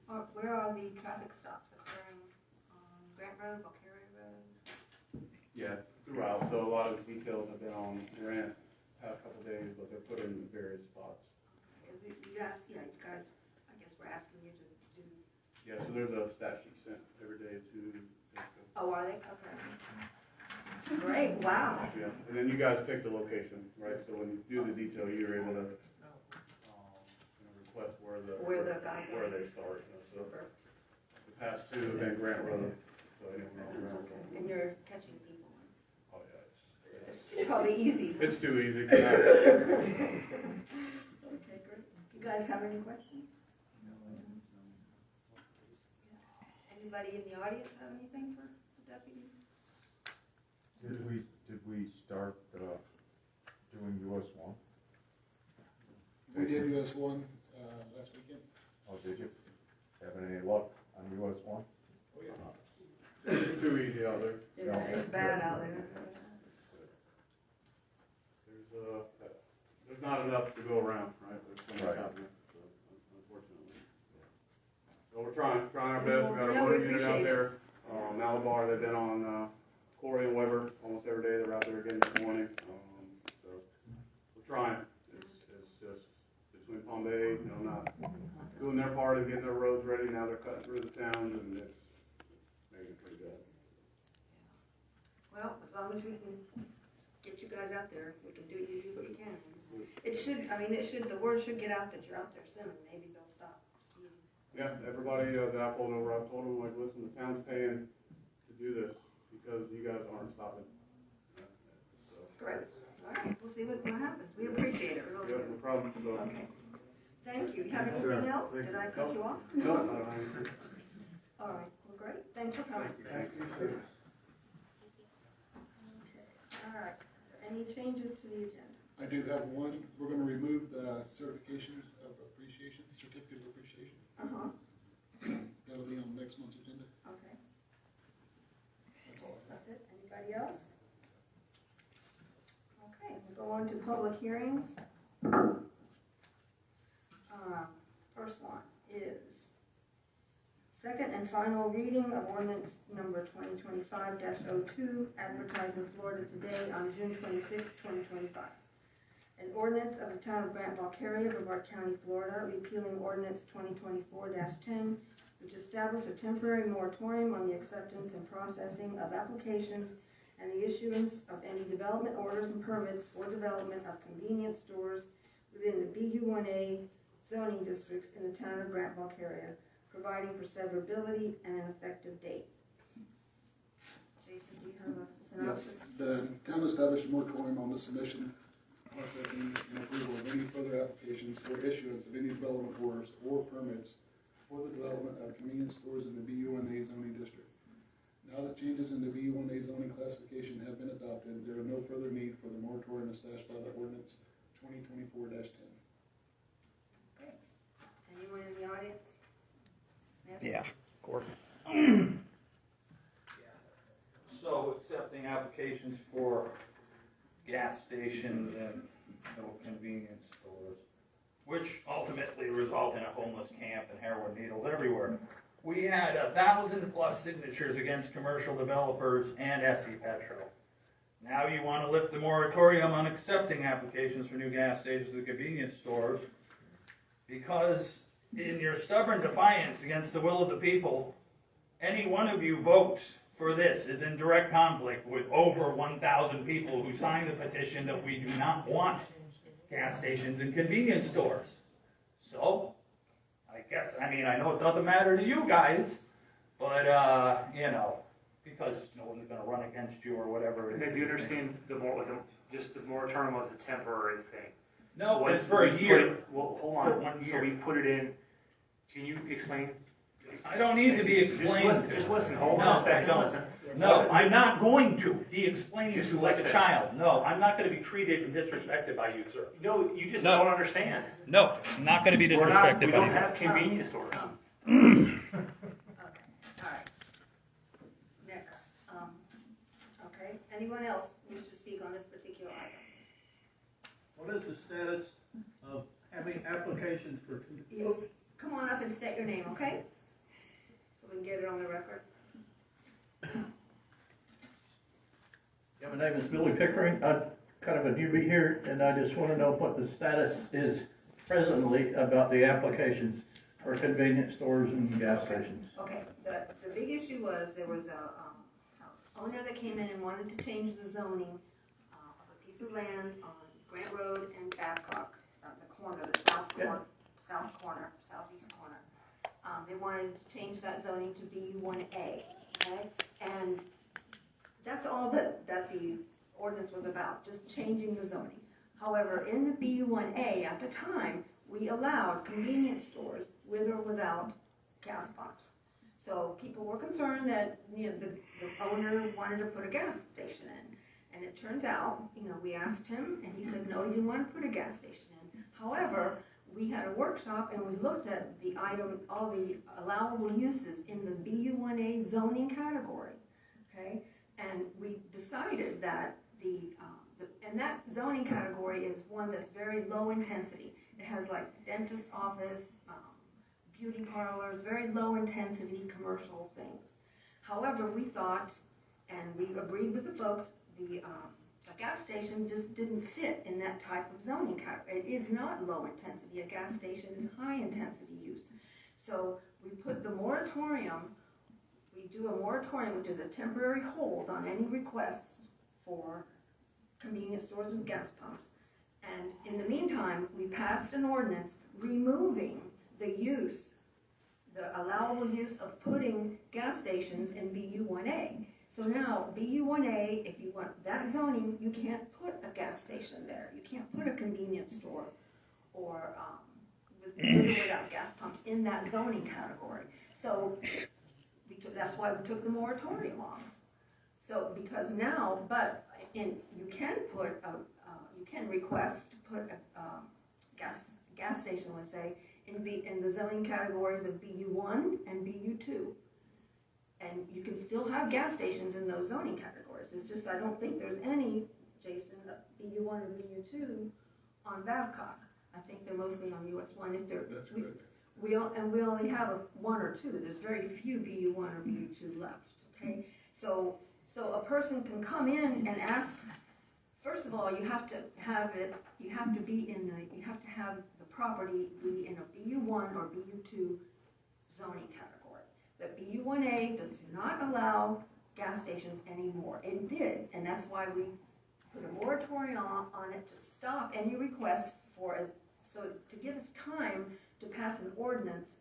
Where are the traffic stops occurring on Grant Road, Valkaria Road? Yeah, throughout. So a lot of the details have been on Grant past couple days, but they're put in various spots. Because you guys, I guess we're asking you to do. Yeah, so there's a stat sheet sent every day to Jessica. Oh, are they? Okay. Great, wow. Yeah, and then you guys pick the location, right? So when you do the detail, you're able to request where guys where are. they start. So Super. the past two have been Grant Road. So anyone else around. And you're catching people. Oh yeah, It's probably easy. it's too easy. Okay, great. You guys have any questions? Anybody in the audience have anything for the deputy? Did we start doing US 1? We did US 1 last weekend. Oh, did you? Having any luck on US 1? Oh, yeah. It's too easy out there. Yeah, it's bad out there. There's not enough to go around, right? There's so much Right. happening, so, unfortunately. So we're trying our best. We got a Yeah, water we unit out appreciate there. Malabar, they've been on Corey and Weber almost every day. They're out there again this morning. So we're trying. It's just between Palm Bay, not doing their part of getting their roads ready. Now they're cutting through the towns, and it's making it pretty good. Well, as long as we can get you guys out there, we can do what we can. The word should get out that you're out there soon. Maybe they'll stop speeding. Yeah, everybody that I pulled over, I've told them, like, listen, the town's paying to do this because you guys aren't stopping. So, Great. All right, we'll see what happens. We appreciate it, really. yeah, no problem. So, Okay. Thank you. You have anything else? Did I cut you off? no, I don't. All right, well, great. Thanks for coming. Thank you. Okay, all right. Are there any changes to the agenda? I do have one. We're going to remove the certification of appreciation, certificate of appreciation. Uh-huh, That'll be on next month's agenda. okay. That's all I have. That's it. Anybody else? Okay, we'll go on to public hearings. First one is second and final reading of ordinance number 2025-02, advertised in Florida today on June 26, 2025. An ordinance of the town of Grant-Valkaria, Brevard County, Florida, repealing ordinance 2024-10, which established a temporary moratorium on the acceptance and processing of applications and the issuance of any development orders and permits for development of convenience stores within the BU1A zoning districts in the town of Grant-Valkaria, providing for severability and an effective date. Jason, do you have a synopsis? Yes, the town established a moratorium on the submission, processing, and approval of any further applications for issuance of any development orders or permits for the development of convenience stores in the BU1A zoning district. Now that changes in the BU1A zoning classification have been adopted, there is no further need for the moratorium established by the ordinance 2024-10. Okay. Anyone in the audience? Yeah, of course. So accepting applications for gas stations and convenience stores, which ultimately result in a homeless camp and heroin needles everywhere. We had 1,000+ signatures against commercial developers and SE Petro. Now you want to lift the moratorium on accepting applications for new gas stations and convenience stores because in your stubborn defiance against the will of the people, any one of you votes for this is in direct conflict with over 1,000 people who signed the petition that we do not want gas stations and convenience stores. So, I know it doesn't matter to you guys, but, because no one's going to run against you or whatever. And I do understand the moratorium was a temporary thing. No, it's for a year. Well, hold For on. 1 So year. we put it in. Can you explain? I don't need to be explained. Just listen. Hold No, on a second. I don't. Listen. No, I'm not going to be explaining Just to you like a listen. child. No, I'm not going to be treated and disrespected by you, sir. No, you just No. don't understand. No, I'm not going to be We disrespected don't by you. have convenience stores. Okay, all right. Next, okay, anyone else wish to speak on this particular item? What is the status of having applications for? Yes, come on up and state your name, okay? can get it on the record. Yeah, my name is Billy Pickering. I'm kind of a newbie here, and I just want to know what the status is presently about the applications for convenience stores and gas stations. Okay, the big issue was there was a owner that came in and wanted to change the zoning of a piece of land on Grant Road and Babcock, the corner, the southeast corner. They wanted to change that zoning to B1A, okay? And that's all that the ordinance was about, just changing the zoning. However, in the B1A, at the time, we allowed convenience stores with or without gas pumps. So people were concerned that, you know, the owner wanted to put a gas station in. And it turns out, you know, we asked him, and he said, no, he didn't want to put a gas station in. However, we had a workshop, and we looked at all the allowable uses in the BU1A zoning category, okay? And we decided that and that zoning category is one that's very low intensity. It has like dentist office, beauty parlors, very low intensity commercial things. However, we thought, and we agreed with the folks, a gas station just didn't fit in that type of zoning category. It is not low intensity. A gas station is high intensity use. So we put the moratorium, we do a moratorium, which is a temporary hold on any requests for convenience stores with gas pumps. And in the meantime, we passed an ordinance removing the allowable use of putting gas stations in BU1A. So now, BU1A, if you want that zoning, you can't put a gas station there. You can't put a convenience store or with or without gas pumps in that zoning category. So that's why we took the moratorium off. So because now, you can request to put a gas station, let's say, in the zoning categories of BU1 and BU2. And you can still have gas stations in those zoning categories. It's just I don't think there's any, Jason, BU1 or BU2 on Babcock. I think they're mostly on US 1. If they're, That's correct. we only have one or two. There's very few BU1 or BU2 left. Okay, so a person can come in and ask. First of all, you have to have it. You have to have the property be in a BU1 or BU2 zoning category. The BU1A does not allow gas stations anymore. It did, and that's why we put a moratorium on it to stop any requests to give us time to pass an ordinance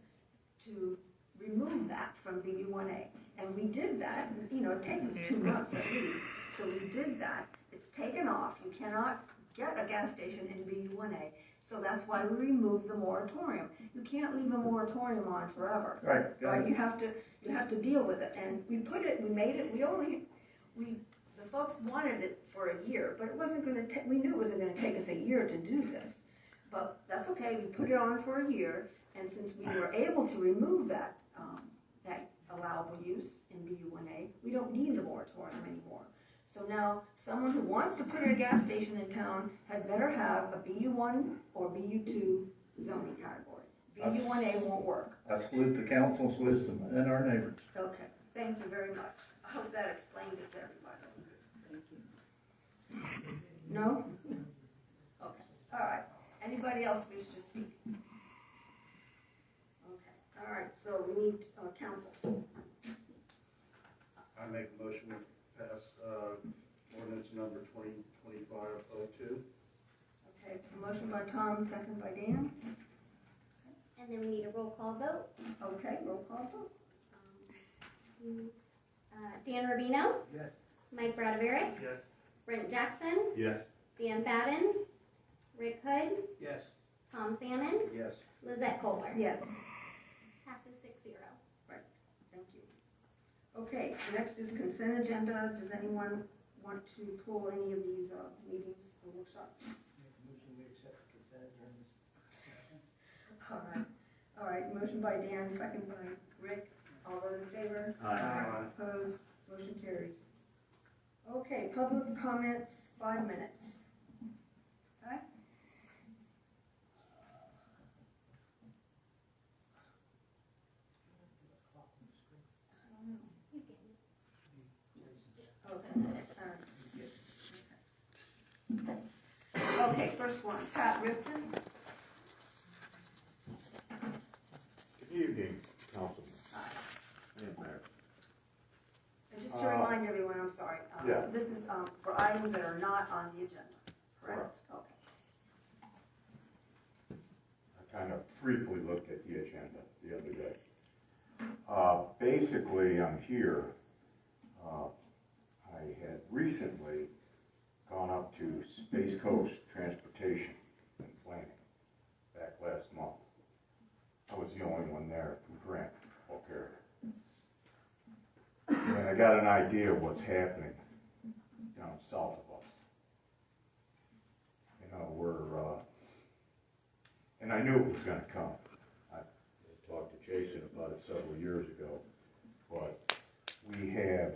to remove that from BU1A. And we did that. You know, it takes us 2 months at least. So we did that. It's taken off. You cannot get a gas station in BU1A. So that's why we removed the moratorium. You can't leave a moratorium on forever. Right. You have to deal with it. And we the folks wanted it for a year, but it wasn't going to we knew it wasn't going to take us a year to do this. But that's okay. We put it on for a year, and since we were able to remove that allowable use in BU1A, we don't need the moratorium anymore. So now, someone who wants to put a gas station in town had better have a BU1 or BU2 zoning category. BU1A won't work. I salute the council's wisdom and our neighbors. Okay, thank you very much. I hope that explained it to everybody. Thank you. No? Okay, all right. Anybody else wish to speak? Okay, all right, so we need council. I make a motion to pass ordinance number 2025-02. Okay, a motion by Tom, second by Dan. And then we need a roll call vote. Okay, roll call vote. Dan Rubino, Yes. Mike Bradaverick, Yes. Brent Jackson, Yes. Dan Fadden, Rick Hood, Yes. Tom Salmon, Yes. Lizette Kohler. Yes, Passes 6-0. thank you. Okay, next is consent agenda. Does anyone want to pull any of these meetings or workshops? All right, motion by Dan, second by Rick. All those in favor? Aye. Opposed? Motion carries. Okay, public comments, 5 minutes. Okay? Okay, all right. Okay, first one, Pat Ripton. Good evening, Councilman. Hi. And Mayor. And just to remind everyone, I'm sorry, Yeah. this is for items that are not on the agenda, correct? Okay. I kind of briefly looked at the agenda the other day. Basically, I'm here. I had recently gone up to Space Coast Transportation and Planning back last month. I was the only one there from Grant-Valkaria. And I got an idea of what's happening down south of us. You know, and I knew it was gonna come. I talked to Jason about it several years ago, but we have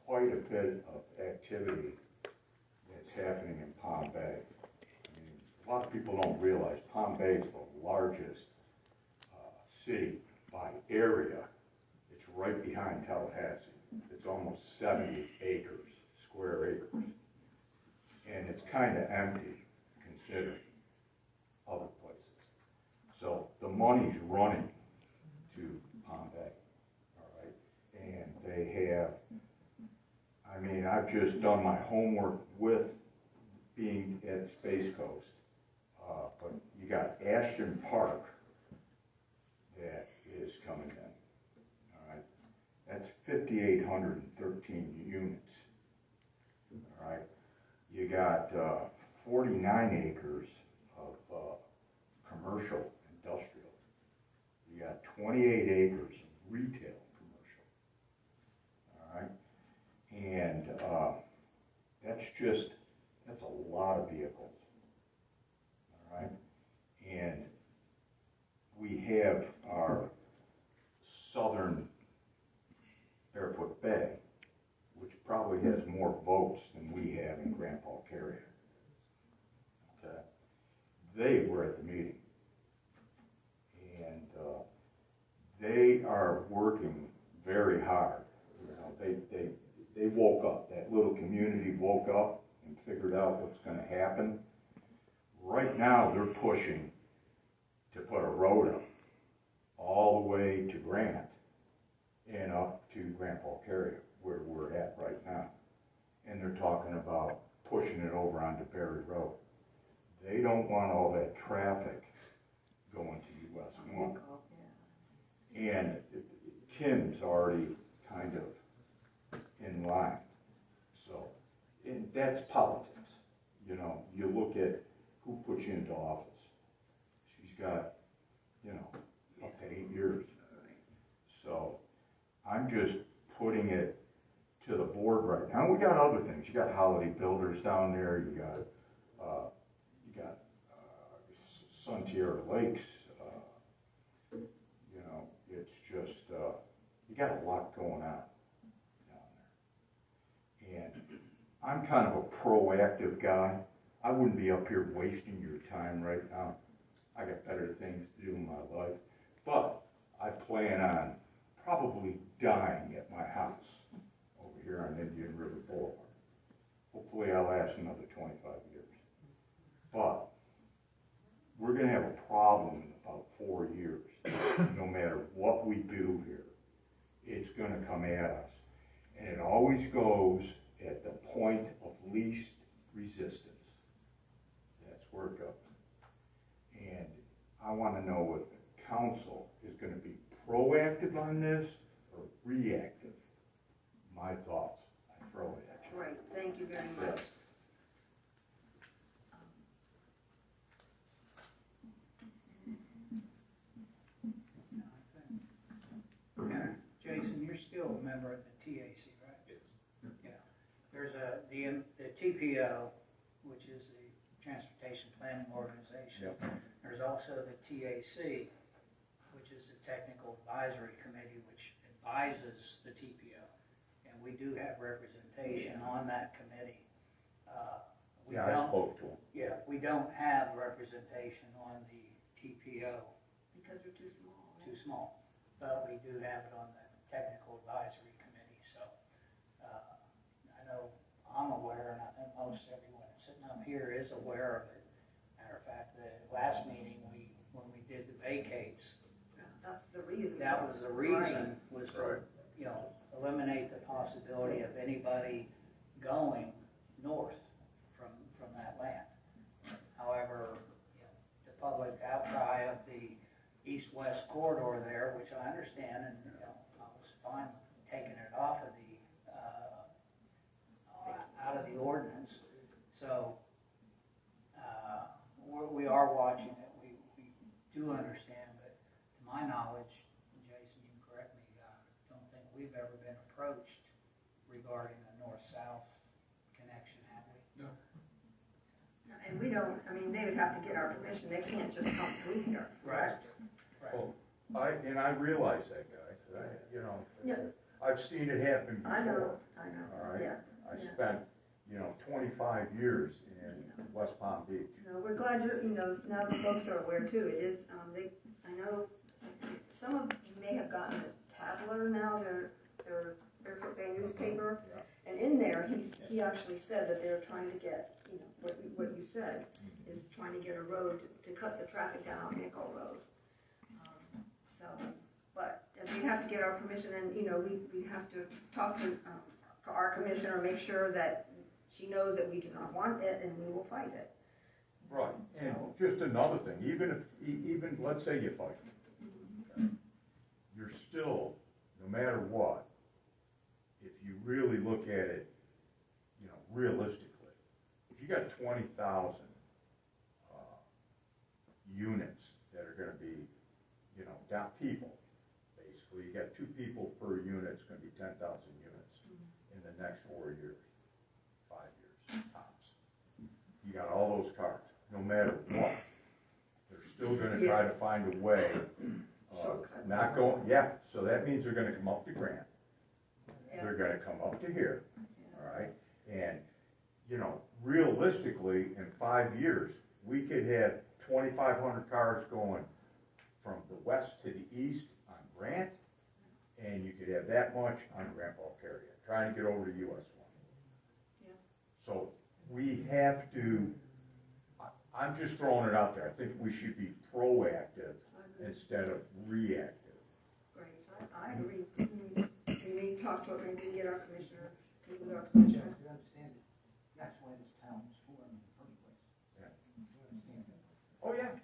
quite a bit of activity that's happening in Palm Bay. I mean, a lot of people don't realize Palm Bay is the largest city by area. It's right behind Tallahassee. It's almost 70 acres, square acres. And it's kind of empty considering other places. So the money's running to Palm Bay, all right? And they have, I mean, I've just done my homework with being at Space Coast, but you got Ashton Park that is coming in, all right? That's 5,813 units, all right? You got 49 acres of commercial industrial. You got 28 acres of retail commercial, all right? And that's a lot of vehicles, all right? And we have our southern Barefoot Bay, which probably has more votes than we have in Grant-Valkaria. Okay? They were at the meeting, and they are working very hard. You know, they woke up. That little community woke up and figured out what's going to happen. Right now, they're pushing to put a road up all the way to Grant and up to Grant-Valkaria, where we're at right now. And they're talking about pushing it over onto Berry Road. They don't want all that traffic going to US 1. And Kim's already kind of in line. So, and that's politics. You know, you look at who puts you into office. She's got, you know, up to 8 years. So, I'm just putting it to the board right now. We got other things. You got Holiday Builders down there. You got Sun Tierra Lakes. You know, it's just you got a lot going on down there. And I'm kind of a proactive guy. I wouldn't be up here wasting your time right now. I got better things to do in my life. But I plan on probably dying at my house over here on Indian River Boulevard. Hopefully I'll last another 25 years. But we're going to have a problem in about 4 years. No matter what we do here, it's going to come at us. And it always goes at the point of least resistance. That's where it goes. And I want to know if the council is going to be proactive on this or reactive. My thoughts. I throw it at you. Great, thank you very much. Jason, you're still a member of the TAC, right? Yes. Yeah. There's the TPO, which is the Transportation Planning Organization. Yep. There's also the TAC, which is the Technical Advisory Committee, which advises the TPO. And we do have representation on that committee. I spoke to him. Yeah, we don't have representation on the TPO. Because we're too small. Right? Too small, but we do have it on the Technical Advisory Committee, so know I'm aware, and I think most everyone sitting up here is aware of it. Matter of fact, the last meeting, when we did the vacates, That's the reason. that was the reason, was Right. to, you know, eliminate the possibility of anybody going north from that land. However, you know, the public outcry of the east-west corridor there, which I understand, and, you know, I was fine with taking it off of out of the ordinance. So, we are watching it, we do understand, but to my knowledge, Jason, you can correct me, I don't think we've ever been approached regarding a north-south connection, have we? And we don't, I mean, they would have to get our permission, they can't just come through here, correct? Right. Well, I realize that, guys, you know, Yeah. I've seen it happen before. I know, All right. yeah. I yeah. spent, 25 years in West Palm Beach. No, we're glad now the folks are aware too, it is, I know, some of you may have gotten a tabler now, their Barefoot Bay newspaper, and in there, he actually said that they're trying to get, what you said, is trying to get a road to cut the traffic down on Nickel Road. But we have to get our permission, and, we have to talk to our commissioner, make sure that she knows that we do not want it, and we will fight it. Right, and just another thing, even, let's say you fight, okay, you're still, no matter what, if you really look at it, realistically, if you got 20,000 units that are gonna be, down people, basically, you got 2 people per unit, it's gonna be 10,000 units in the next 4 years, 5 years, tops. You got all those cars, no matter what, they're still gonna try to find a way, Shortcut. not going, so that means they're gonna come up to Grant, they're gonna come up to here, all right? And, realistically, in 5 years, we could have 2,500 cars going from the west to the east on Grant, and you could have that much on Grant-Valkaria, trying to get over to US 1. Yeah. So we have to, I'm just throwing it out there, I think we should be proactive instead of reactive. Great, I agree. We may talk to her, maybe get our commissioner, meet with our commissioner. You understand it. That's why this town was formed in the first place. Yeah. You understand that. Oh, yeah.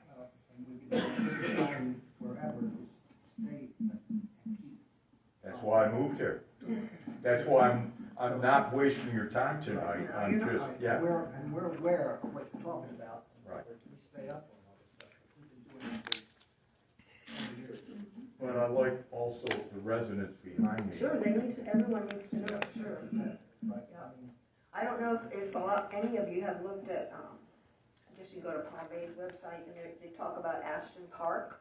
And we've been trying forever to stay and keep. That's why I moved here. That's why I'm not wasting your time tonight, I'm No, you're just, not. We're aware of what you're talking about. Right. But we stay up on all this stuff. We've been doing it for 20 years. But I like also the residents behind me. Sure, everyone needs to know, sure. But, I don't know if any of you have looked at, I guess you go to Palm Bay's website and they talk about Ashton Park.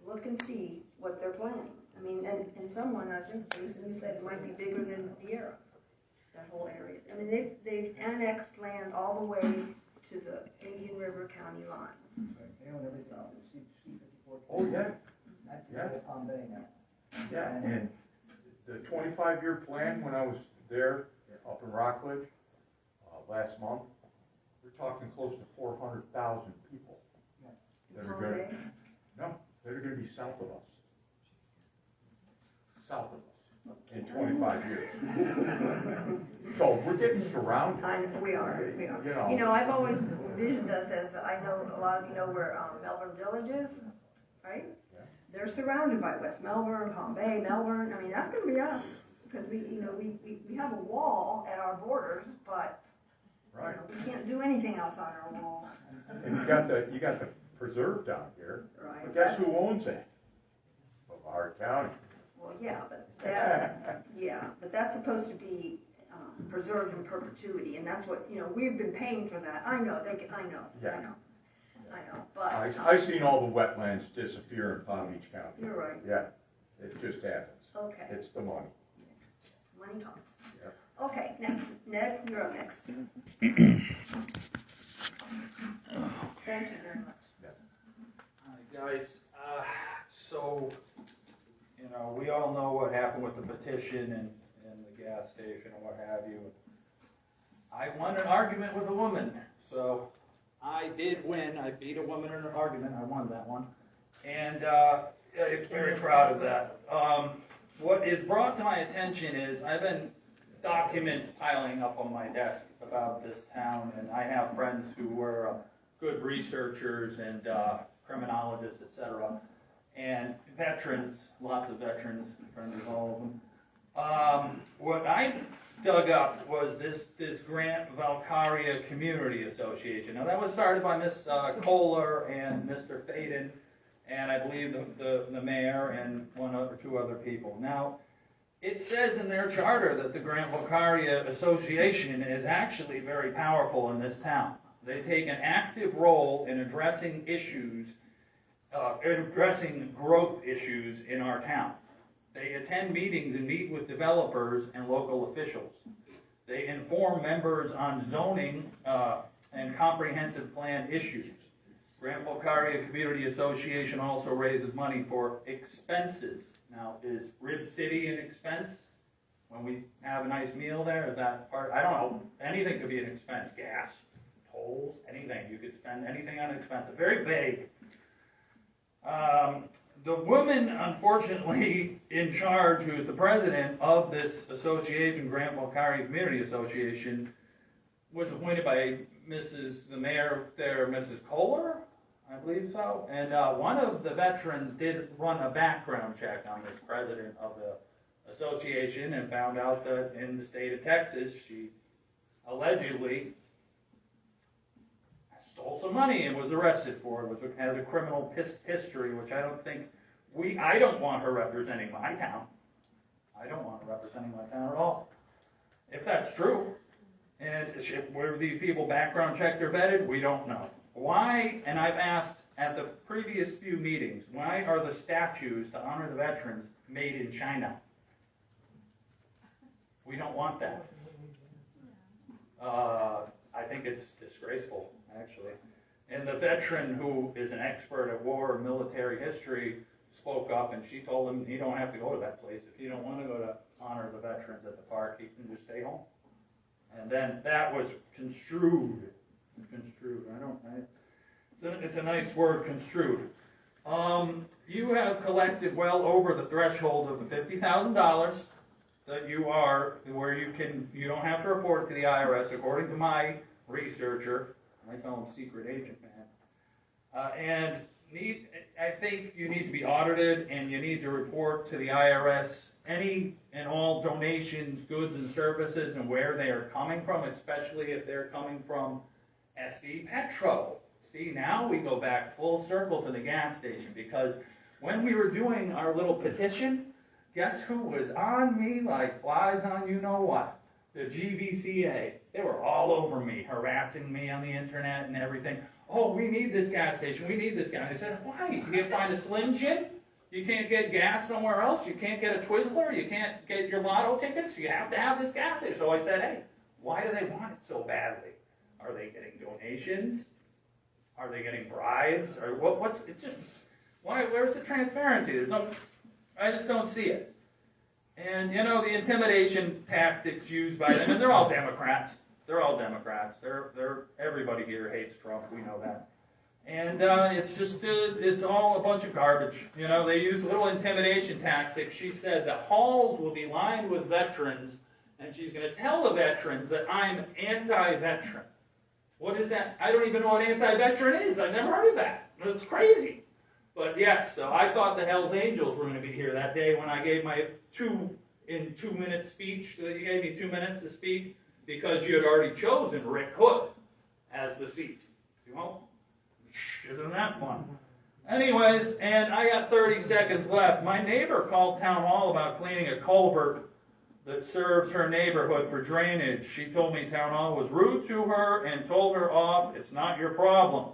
Look and see what they're planning. I mean, and someone, I think, Jason, you said it might be bigger than Vieira, that whole area. I mean, they've annexed land all the way to the Indian River County line. they own everything. C-54. Oh, yeah, That's yeah. the Palm Bay now. yeah, and the 25-year plan, when I was there up in Rockledge, last month, we're talking close to 400,000 people that are Palm gonna, Bay. no, that are gonna be south of us. South of us, in 25 years. So we're getting surrounded. We are. You know. I've always envisioned us as, I know a lot of you know where Melbourne Village is, right? Yeah. They're surrounded by West Melbourne, Palm Bay, Melbourne. I mean, that's gonna be us, because we have a wall at our borders, but Right. we can't do anything else on our wall. And you got the preserve down here, Right. but guess who owns it? Brevard County. Well, but that's supposed to be preserved in perpetuity, and that's what, we've been paying for that. I know, but. I seen all the wetlands disappear in Palm Beach County. You're right, Yeah, it just happens. okay, It's the money. money talks. Yep. Okay, next, Ned, you're up next. Thank you very much. Hi, guys, so, we all know what happened with the petition and the gas station and what have you. I won an argument with a woman, so I did win. I beat a woman in an argument. I won that one, and I'm very proud of that. What is brought to my attention is I've been documents piling up on my desk about this town, and I have friends who were good researchers and criminologists, etc., and veterans, lots of veterans, friends of all of them. What I dug up was this Grant-Valkaria Community Association. Now that was started by Miss Kohler and Mr. Faden, and I believe the mayor and one or two other people. Now, it says in their charter that the Grant-Valkaria Association is actually very powerful in this town. They take an active role in addressing issues, addressing growth issues in our town. They attend meetings and meet with developers and local officials. They inform members on zoning and comprehensive plan issues. Grant-Valkaria Community Association also raises money for expenses. Now, is Rib City an expense? When we have a nice meal there, is that part? I don't know. Anything could be an expense. Gas, tolls, anything. You could spend anything on expense. Very vague. The woman, unfortunately, in charge, who is the president of this association, Grant-Valkaria Community Association, was appointed by the mayor there, Mrs. Kohler, I believe so. And one of the veterans did run a background check on this president of the association and found out that in the state of Texas, she allegedly stole some money and was arrested for it, which had a criminal history, which I don't think I don't want her representing my town. I don't want her representing my town at all. If that's true, and were these people background checked or vetted, we don't know. Why, and I've asked at the previous few meetings, why are the statues to honor the veterans made in China? We don't want that. I think it's disgraceful, actually. And the veteran who is an expert at war and military history spoke up, and she told him he don't have to go to that place. If you don't want to go to honor the veterans at the park, he can just stay home. And then that was construed. It's a nice word, construed. You have collected well over the threshold of the $50,000 that you are, where you don't have to report to the IRS, according to my researcher. I call him secret agent man. I think you need to be audited, and you need to report to the IRS any and all donations, goods and services, and where they are coming from, especially if they're coming from SC Petro. See, now we go back full circle to the gas station, because when we were doing our little petition, guess who was on me like flies on you know what? The GVCA. They were all over me, harassing me on the internet and everything. Oh, we need this gas station, we need this gas. I said, why? You can't find a Slim Jim? You can't get gas somewhere else? You can't get a Twizzler? You can't get your lotto tickets? You have to have this gas station. So I said, hey, why do they want it so badly? Are they getting donations? Are they getting bribes? Or it's just, where's the transparency? I just don't see it. And, the intimidation tactics used by them, and they're all Democrats. Everybody here hates Trump, we know that. And it's all a bunch of garbage. They use little intimidation tactics. She said the halls will be lined with veterans, and she's going to tell the veterans that I'm anti-veteran. What is that? I don't even know what anti-veteran is. I've never heard of that. It's crazy. But yes, so I thought the Hells Angels were going to be here that day when I gave my 2-minute speech. You gave me 2 minutes to speak because you had already chosen Rick Hood as the seat. Isn't that fun? Anyways, and I got 30 seconds left. My neighbor called town hall about cleaning a culvert that serves her neighborhood for drainage. She told me town hall was rude to her and told her off. It's not your problem.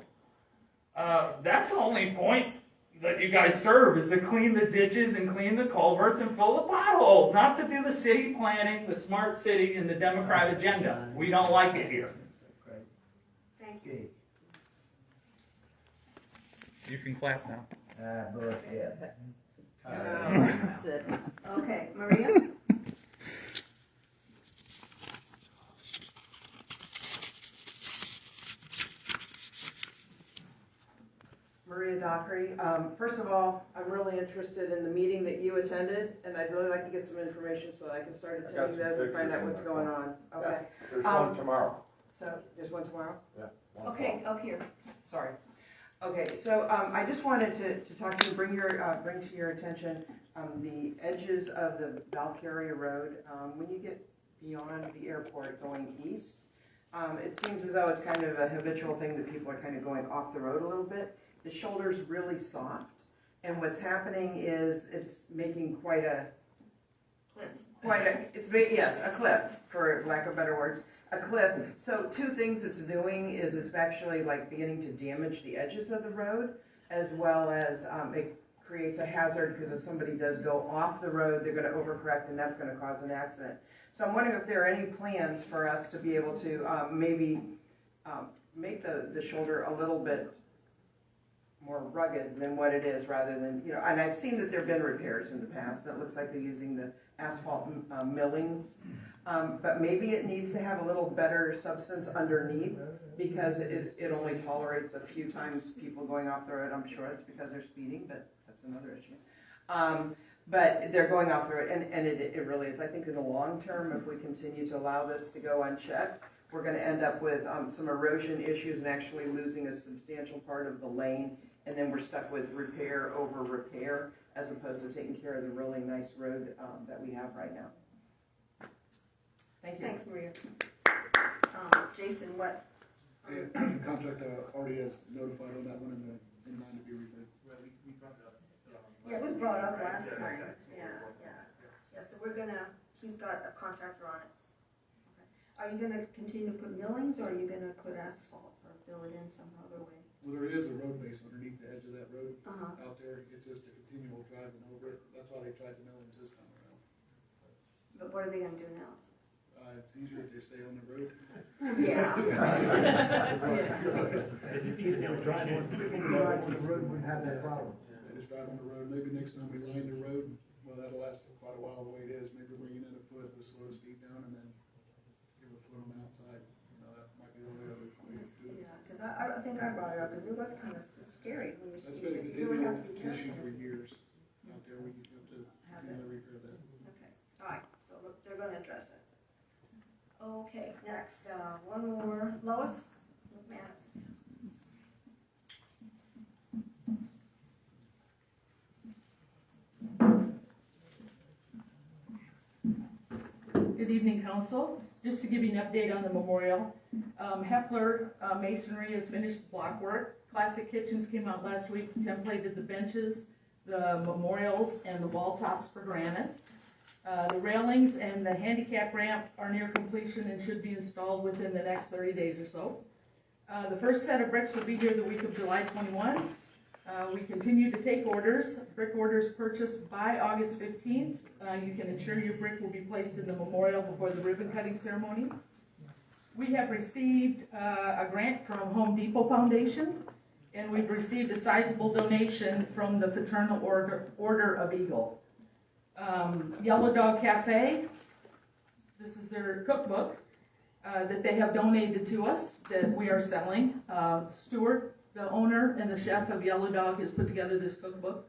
That's the only point that you guys serve, is to clean the ditches and clean the culverts and fill the potholes, not to do the city planning, the smart city, and the Democrat agenda. We don't like it here. Thank you. You can clap now. Okay, Maria? Marie. First of all, I'm really interested in the meeting that you attended, and I'd really like to get some information so that I can start attending those and find out what's going on. Okay. There's one tomorrow. So, there's one tomorrow? Yeah. Okay, up here. Sorry. Okay, so I just wanted to talk to you, bring to your attention the edges of the Valkaria Road. When you get beyond the airport going east, it seems as though it's kind of a habitual thing that people are kind of going off the road a little bit. The shoulder's really soft, and what's happening is it's making quite a cliff, for lack of better words. A cliff. So two things it's doing is it's actually like beginning to damage the edges of the road, as well as it creates a hazard because if somebody does go off the road, they're going to overcorrect and that's going to cause an accident. So I'm wondering if there are any plans for us to be able to maybe make the shoulder a little bit more rugged than what it is, rather than, you know, and I've seen that there have been repairs in the past. It looks like they're using the asphalt millings. But maybe it needs to have a little better substance underneath because it only tolerates a few times people going off the road. I'm sure it's because they're speeding, but that's another issue. But they're going off the road, and it really is. I think in the long term, if we continue to allow this to go unchecked, we're going to end up with some erosion issues and actually losing a substantial part of the lane, and then we're stuck with repair over repair as opposed to taking care of the really nice road that we have right now. Thank you. Thanks, Maria. Jason, what? The contract already has notified on that one and in line to be rebid. Yeah, it was brought up last time. Yeah, so he's got a contractor on it. Okay. Are you gonna continue to put millings, or are you gonna put asphalt, or fill it in some other way? Well, there is a road base underneath the edge of that road Uh-huh. out there. It's just a continual driving over it. That's why they tried the millings this time around. But what are they gonna do now? It's easier if they stay on the road. Yeah. People go out to the road wouldn't have that problem. They just drive on the road. Maybe next time we line the road, well, that'll last for quite a while the way it is. Maybe bringing in a foot to slow the speed down and then give a foot on the outside. You know, that might be the only other way to do it. Yeah, because I think I brought it up, because it was kind of scary when you're That's speeding. been a You really have to be issue careful. for years out there. We have to repair that. Okay, all right, so look, they're gonna address it. Okay, next, one more, Lois McManus. Good evening, Council. Just to give you an update on the memorial, Heffler Masonry has finished the block work. Classic Kitchens came out last week, templated the benches, the memorials, and the wall tops for granite. The railings and the handicap ramp are near completion and should be installed within the next 30 days or so. The first set of bricks will be here the week of July 21. We continue to take orders. Brick orders purchased by August 15th. You can ensure your brick will be placed in the memorial before the ribbon cutting ceremony. We have received a grant from Home Depot Foundation, and we've received a sizable donation from the Fraternal Order of Eagle. Yellow Dog Cafe, this is their cookbook that they have donated to us that we are selling. Stuart, the owner and the chef of Yellow Dog, has put together this cookbook.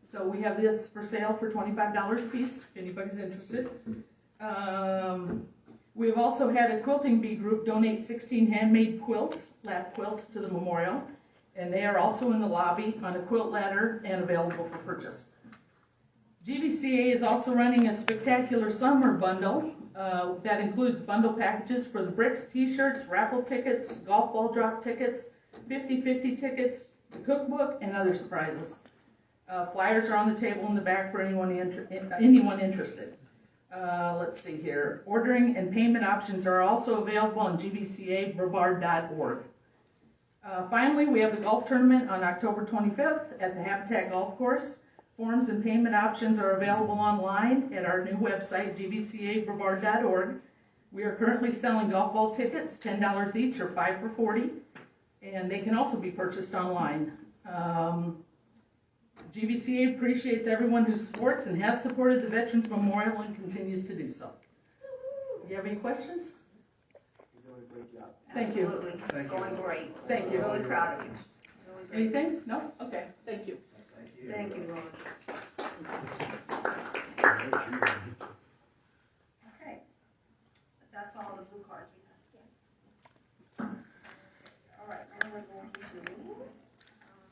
So we have this for sale for $25 a piece, if anybody's interested. We've also had a quilting bee group donate 16 handmade quilts, lap quilts, to the memorial. And they are also in the lobby on a quilt ladder and available for purchase. GVCA is also running a spectacular summer bundle that includes bundle packages for the bricks, t-shirts, raffle tickets, golf ball drop tickets, 50/50 tickets, the cookbook, and other surprises. Flyers are on the table in the back for anyone interested. Let's see here. Ordering and payment options are also available on gbcabrevard.org. Finally, we have the golf tournament on October 25th at the Habitat Golf Course. Forms and payment options are available online at our new website, gbcabrevard.org. We are currently selling golf ball tickets, $10 each or 5 for $40, and they can also be purchased online. GVCA appreciates everyone who supports and has supported the Veterans Memorial and continues to do so. Do you have any questions? You're doing a great job. Thank you. Absolutely, going great. Thank you. Really proud of you. Really Anything? No? Okay, thank you. Thank you, Lois. Okay, that's all the blue cards we have. All right, now we're going to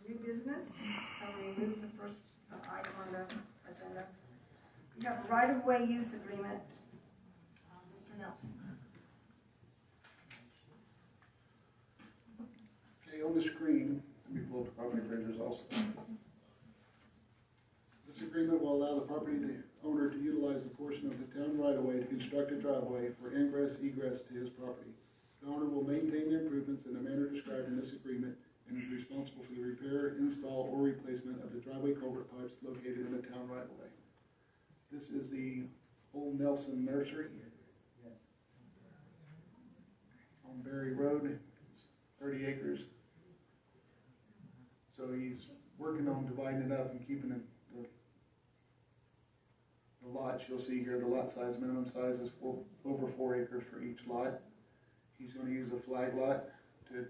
new business. I'll remove the first item on the agenda. We have a right-of-way use agreement. Mr. Nelson. Okay, on the screen, let me pull up the property appraisers also. This agreement will allow the property owner to utilize a portion of the town right-of-way to construct a driveway for ingress, egress to his property. The owner will maintain the improvements in the manner described in this agreement and is responsible for the repair, install, or replacement of the driveway culvert pipes located in the town right-of-way. This is the old Nelson Nursery on Berry Road. It's 30 acres. So he's working on dividing it up and keeping the lots. You'll see here the lot size, minimum size is over 4 acres for each lot. He's going to use a flag lot to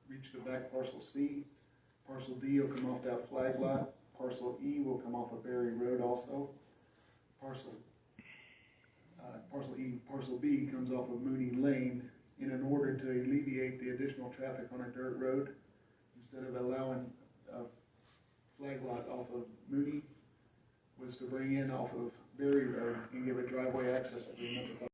reach the back parcel C. Parcel D will come off that flag lot. Parcel E will come off of Berry Road also. Parcel B comes off of Mooney Lane. And in order to alleviate the additional traffic on a dirt road, instead of allowing a flag lot off of Mooney, was to bring in off of Berry Road and give a driveway access agreement with